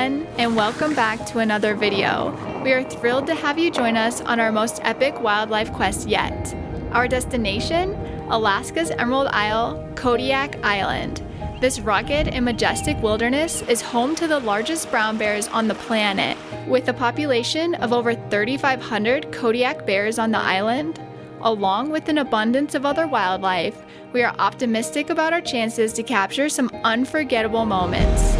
everyone, and welcome back to another video. We are thrilled to have you join us on our most epic wildlife quest yet. Our destination? Alaska's Emerald Isle, Kodiak Island. This rugged and majestic wilderness is home to the largest brown bears on the planet. With a population of over 3,500 Kodiak bears on the island, along with an abundance of other wildlife, we are optimistic about our chances to capture some unforgettable moments.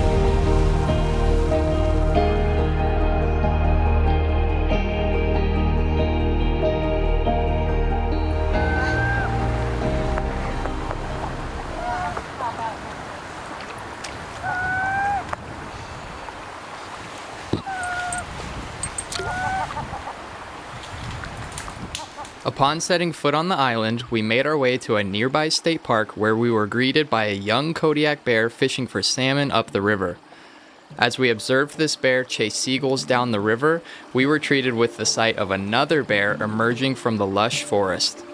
Upon setting foot on the island, we made our way to a nearby state park where we were greeted by a young Kodiak bear fishing for salmon up the river. As we observed this bear chase seagulls down the river, we were treated with the sight of another bear emerging from the lush forest.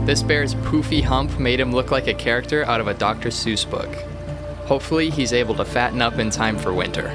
This bear's poofy hump made him look like a character out of a Dr. Seuss book. Hopefully, he's able to fatten up in time for winter.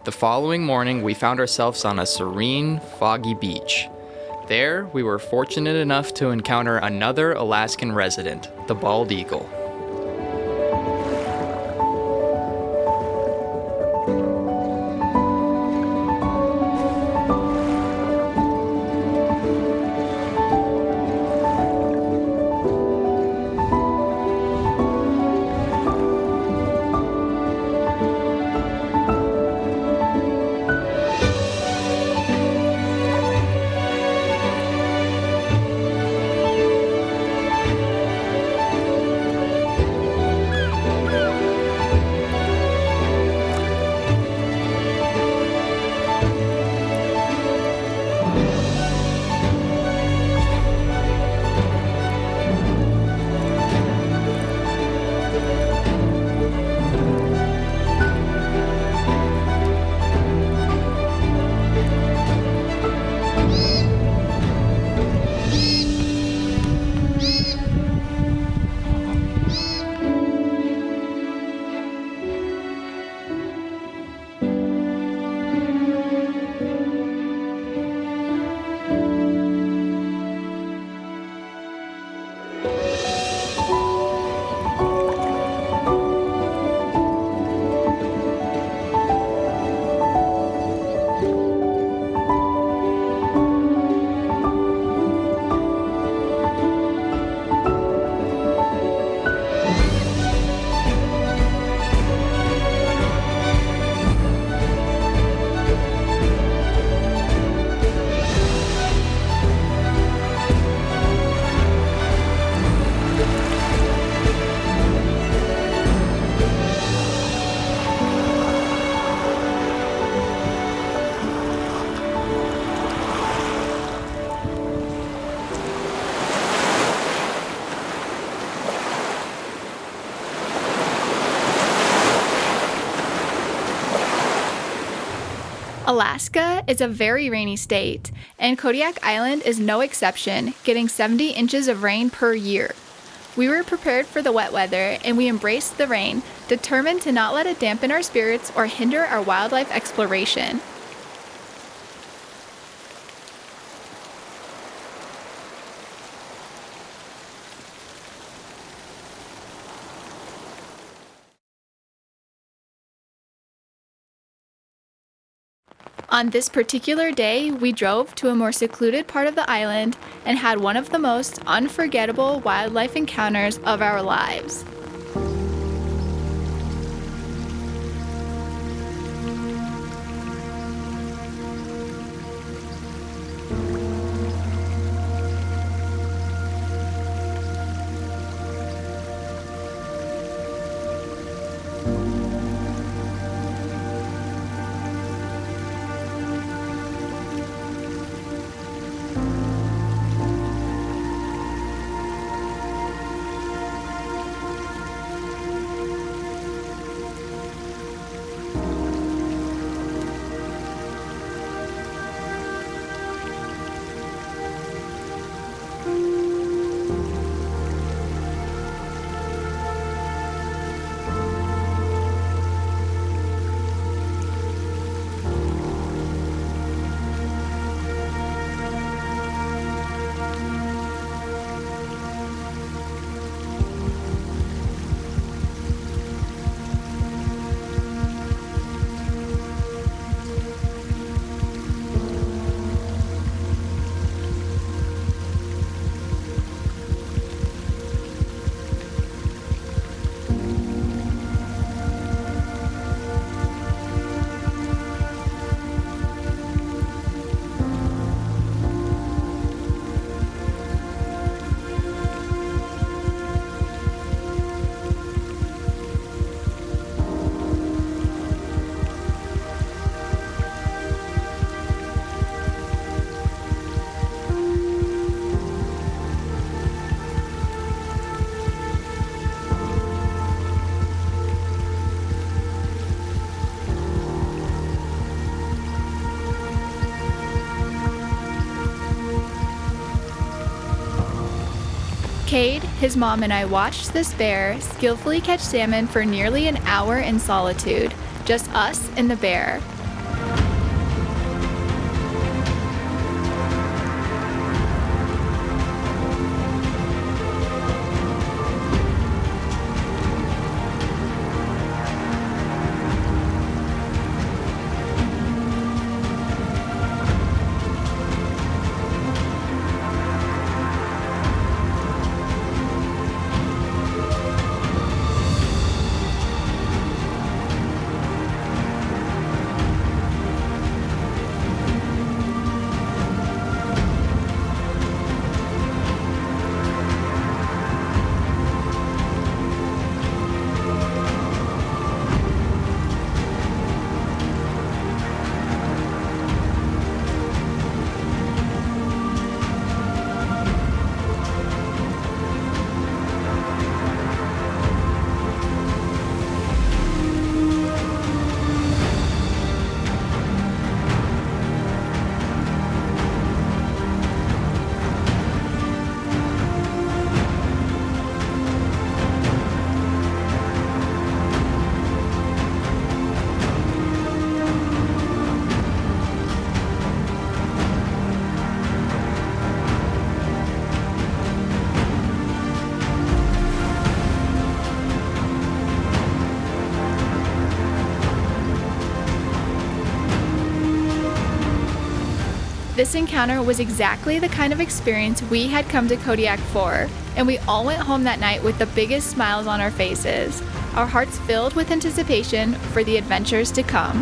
The following morning, we found ourselves on a serene, foggy beach. There, we were fortunate enough to encounter another Alaskan resident, the bald eagle. Alaska is a very rainy state, and Kodiak Island is no exception, getting 70 inches of rain per year. We were prepared for the wet weather, and we embraced the rain, determined to not let it dampen our spirits or hinder our wildlife exploration. On this particular day, we drove to a more secluded part of the island and had one of the most unforgettable wildlife encounters of our lives. Cade, his mom, and I watched this bear skillfully catch salmon for nearly an hour in solitude, just us and the bear. This encounter was exactly the kind of experience we had come to Kodiak for, and we all went home that night with the biggest smiles on our faces, our hearts filled with anticipation for the adventures to come.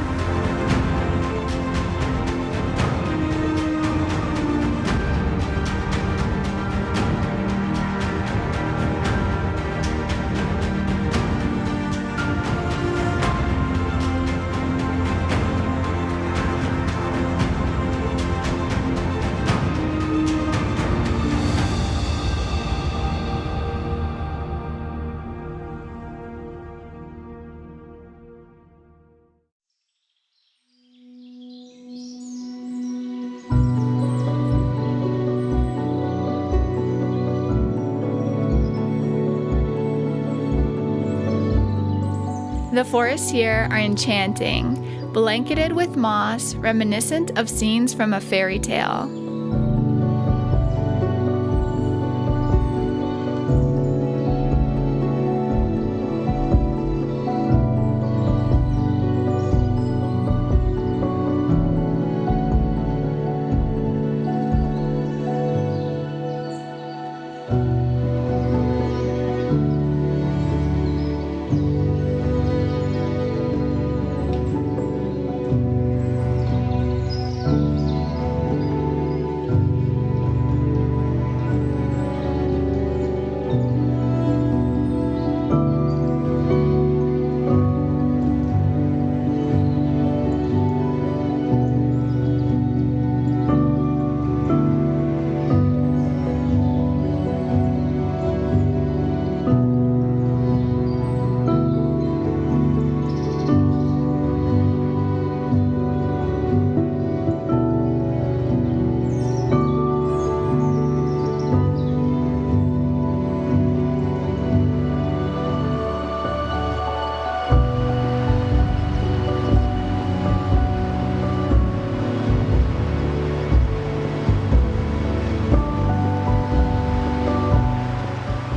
The forests here are enchanting, blanketed with moss, reminiscent of scenes from a fairy tale.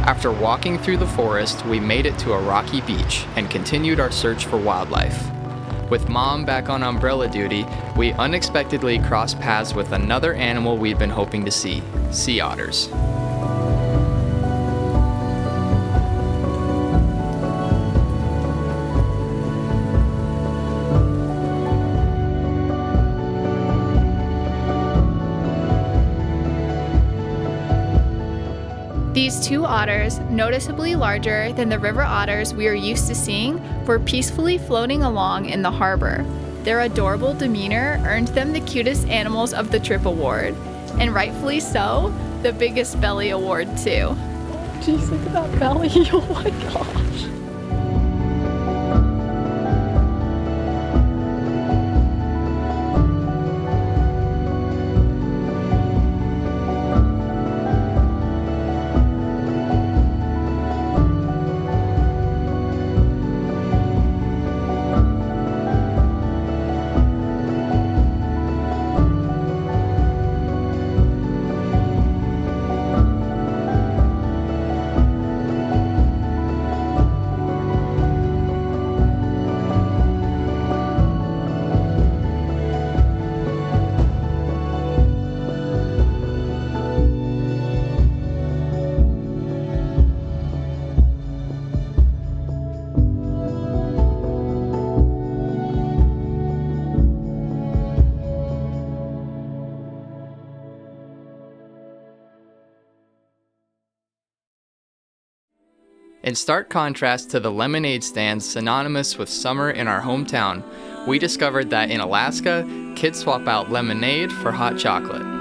After walking through the forest, we made it to a rocky beach and continued our search for wildlife. With Mom back on umbrella duty, we unexpectedly crossed paths with another animal we'd been hoping to see, sea otters. These two otters, noticeably larger than the river otters we are used to seeing, were peacefully floating along in the harbor. Their adorable demeanor earned them the cutest animals of the trip award, and rightfully so, the biggest belly award too. Jeez, look at that belly. Oh my gosh. In stark contrast to the lemonade stands synonymous with summer in our hometown, we discovered that in Alaska, kids swap out lemonade for hot chocolate.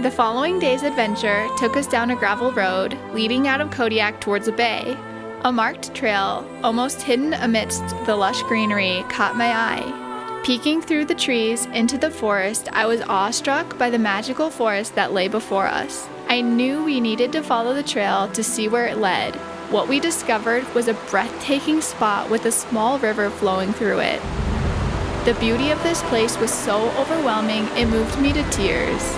The following day's adventure took us down a gravel road leading out of Kodiak towards a bay. A marked trail, almost hidden amidst the lush greenery, caught my eye. Peeking through the trees into the forest, I was awestruck by the magical forest that lay before us. I knew we needed to follow the trail to see where it led. What we discovered was a breathtaking spot with a small river flowing through it. The beauty of this place was so overwhelming, it moved me to tears.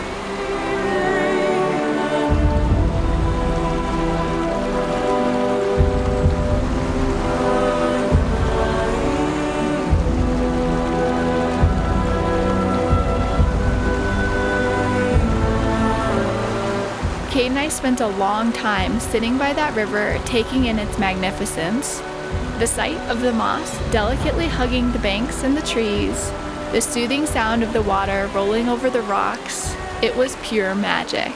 Kate and I spent a long time sitting by that river, taking in its magnificence. The sight of the moss delicately hugging the banks and the trees, The soothing sound of the water rolling over the rocks, it was pure magic.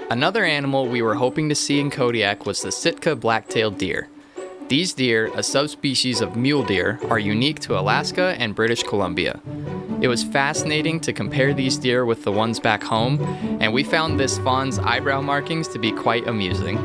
Another animal we were hoping to see in Kodiak was the Sitka black-tailed deer. These deer, a subspecies of mule deer, are unique to Alaska and British Columbia. It was fascinating to compare these deer with the ones back home, and we found this fawn's eyebrow markings to be quite amusing.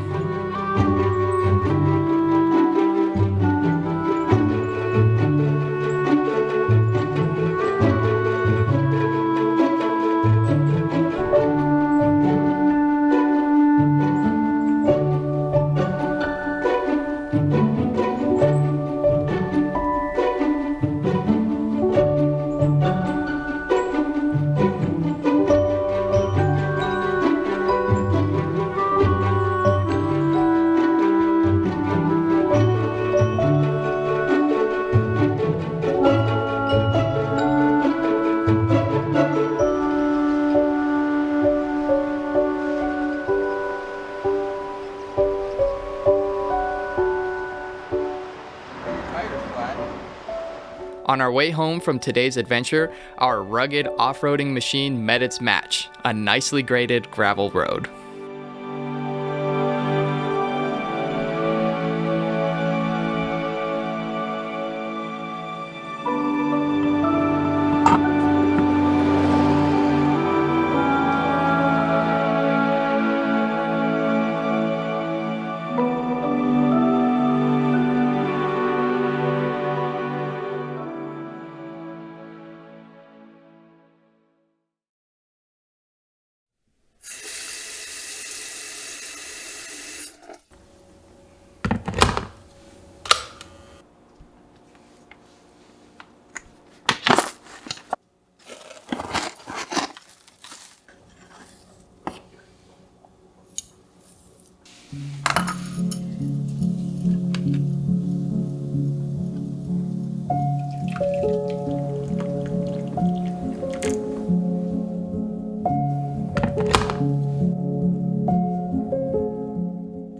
On our way home from today's adventure, our rugged off-roading machine met its match, a nicely graded gravel road.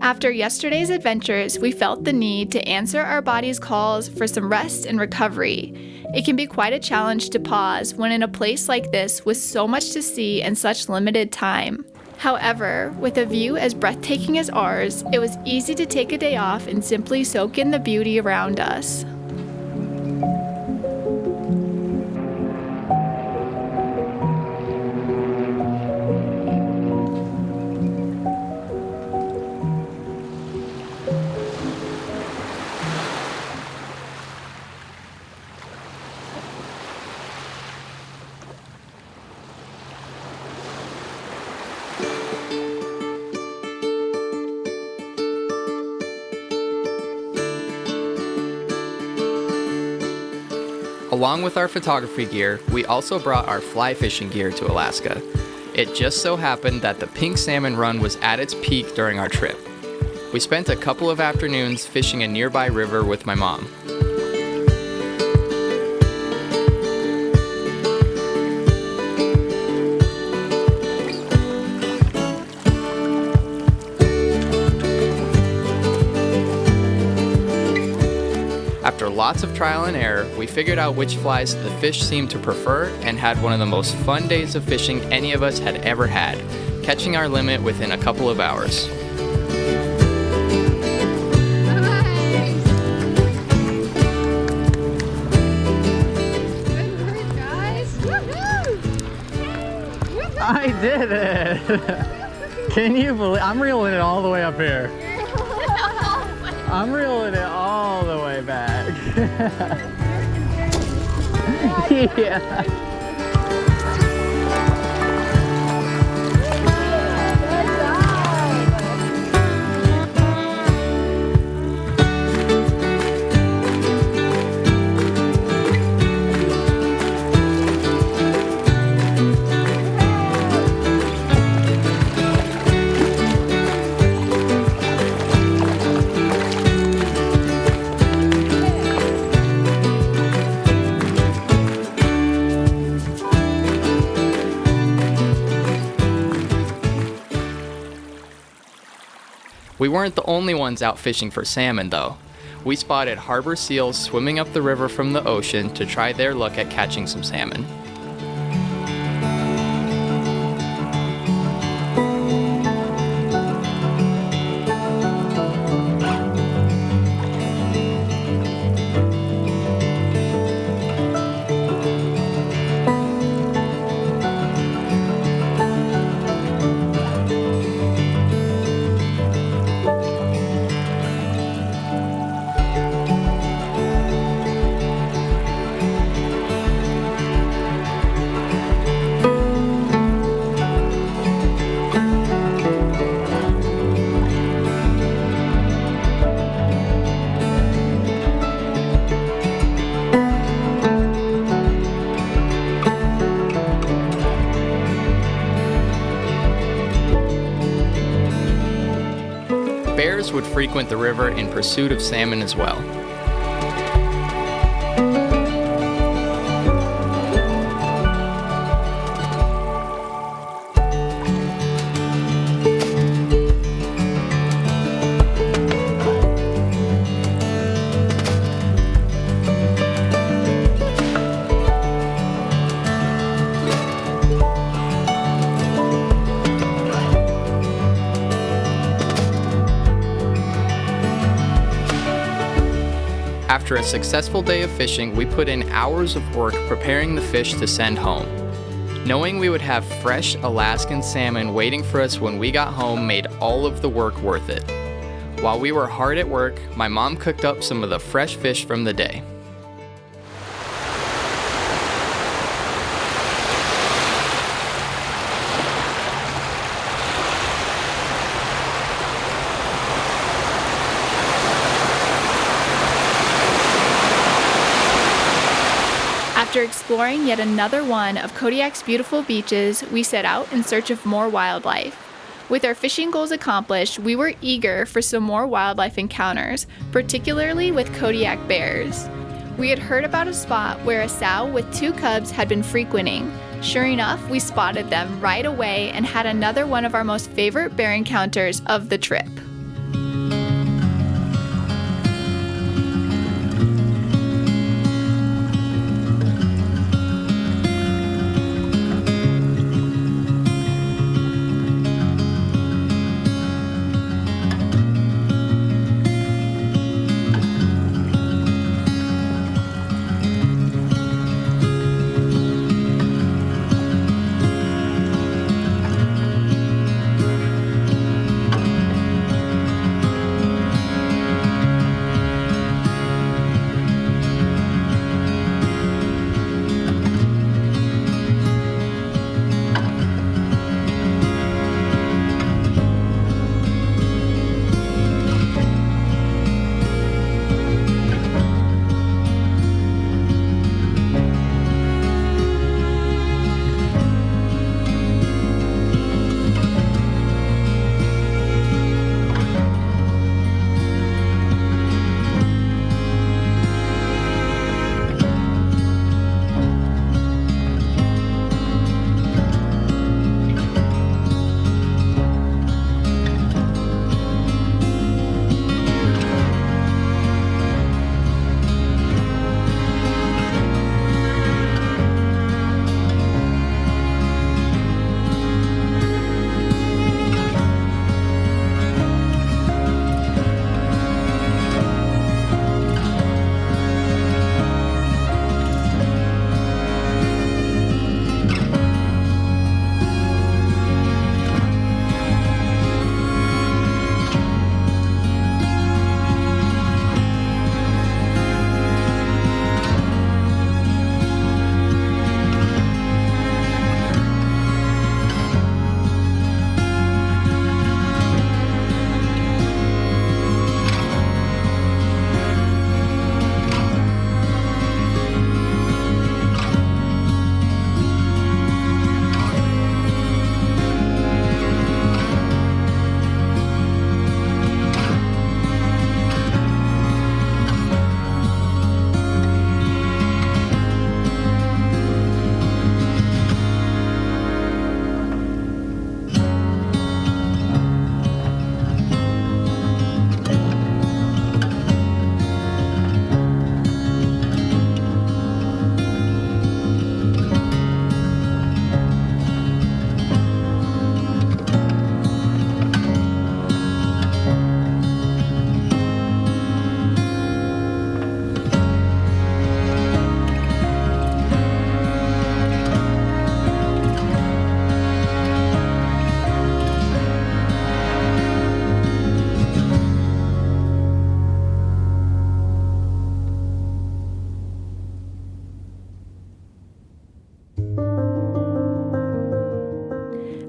After yesterday's adventures, we felt the need to answer our body's calls for some rest and recovery. It can be quite a challenge to pause when in a place like this with so much to see and such limited time. However, with a view as breathtaking as ours, it was easy to take a day off and simply soak in the beauty around us. Along with our photography gear, we also brought our fly fishing gear to Alaska. It just so happened that the pink salmon run was at its peak during our trip. We spent a couple of afternoons fishing a nearby river with my mom. After lots of trial and error, we figured out which flies the fish seemed to prefer and had one of the most fun days of fishing any of us had ever had, catching our limit within a couple of hours. I did it! Can you believe? I'm reeling it all the way up here. I'm reeling it all the way back. Yeah. We weren't the only ones out fishing for salmon, though. We spotted harbor seals swimming up the river from the ocean to try their luck at catching some salmon. Bears would frequent the river in pursuit of salmon as well. After a successful day of fishing, we put in hours of work preparing the fish to send home. Knowing we would have fresh Alaskan salmon waiting for us when we got home made all of the work worth it. While we were hard at work, my mom cooked up some of the fresh fish from the day. After exploring yet another one of Kodiak's beautiful beaches, we set out in search of more wildlife. With our fishing goals accomplished, we were eager for some more wildlife encounters, particularly with Kodiak bears. We had heard about a spot where a sow with 2 cubs had been frequenting. Sure enough, we spotted them right away and had another one of our most favorite bear encounters of the trip.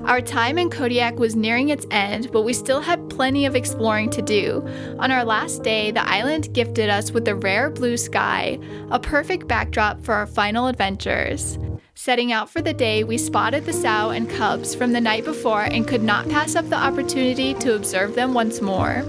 Our time in Kodiak was nearing its end, but we still had plenty of exploring to do. On our last day, the island gifted us with a rare blue sky, a perfect backdrop for our final adventures. Setting out for the day, we spotted the sow and cubs from the night before and could not pass up the opportunity to observe them once more.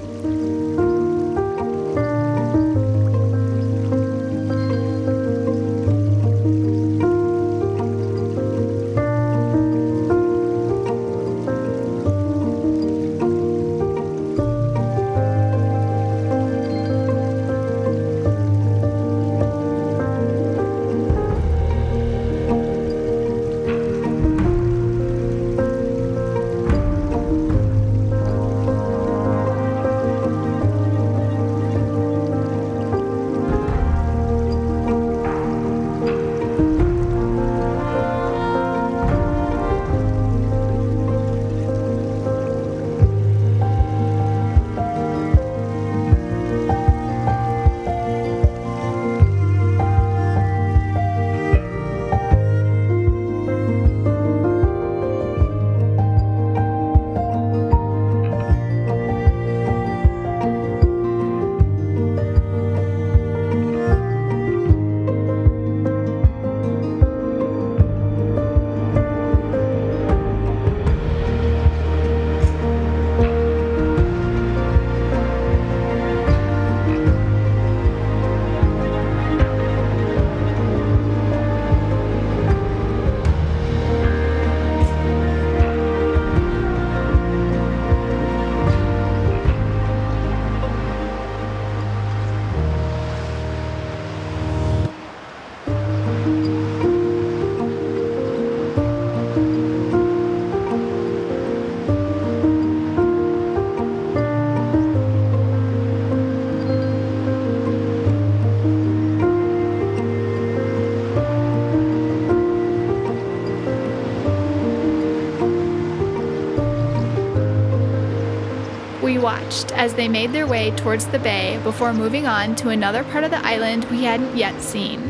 We watched as they made their way towards the bay before moving on to another part of the island we hadn't yet seen.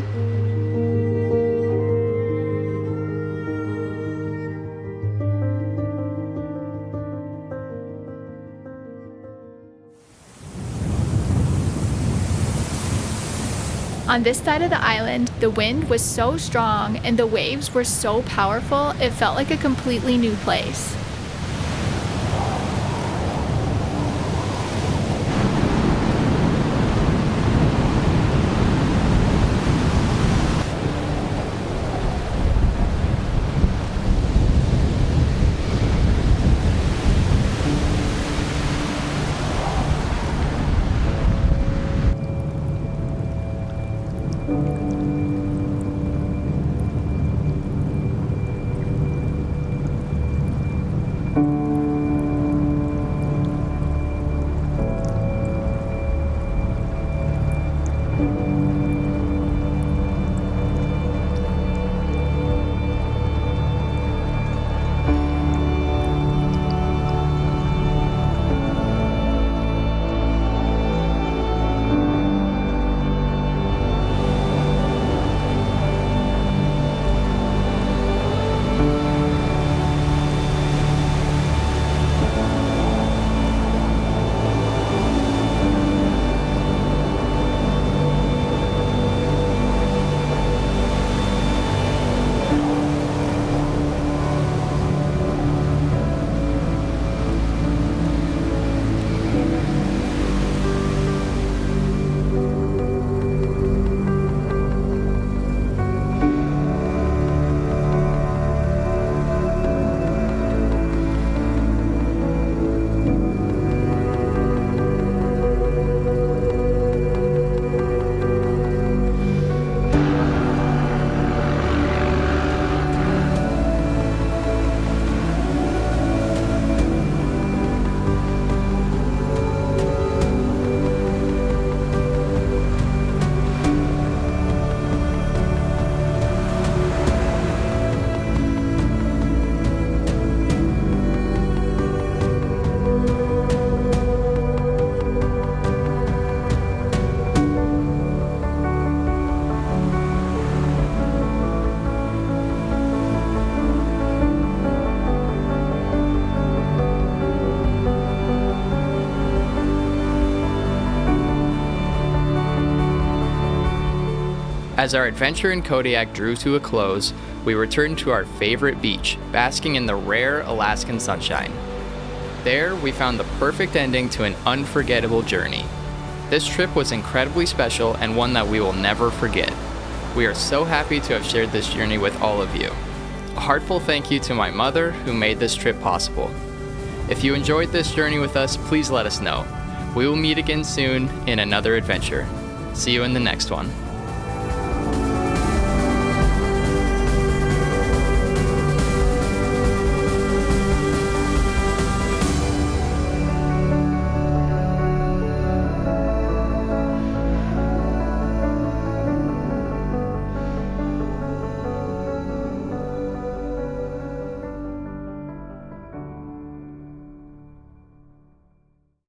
On this side of the island, the wind was so strong and the waves were so powerful, it felt like a completely new place. As our adventure in Kodiak drew to a close, we returned to our favorite beach, basking in the rare Alaskan sunshine. There, we found the perfect ending to an unforgettable journey. This trip was incredibly special and one that we will never forget. We are so happy to have shared this journey with all of you. A heartfelt thank you to my mother who made this trip possible. If you enjoyed this journey with us, please let us know. We will meet again soon in another adventure. See you in the next one.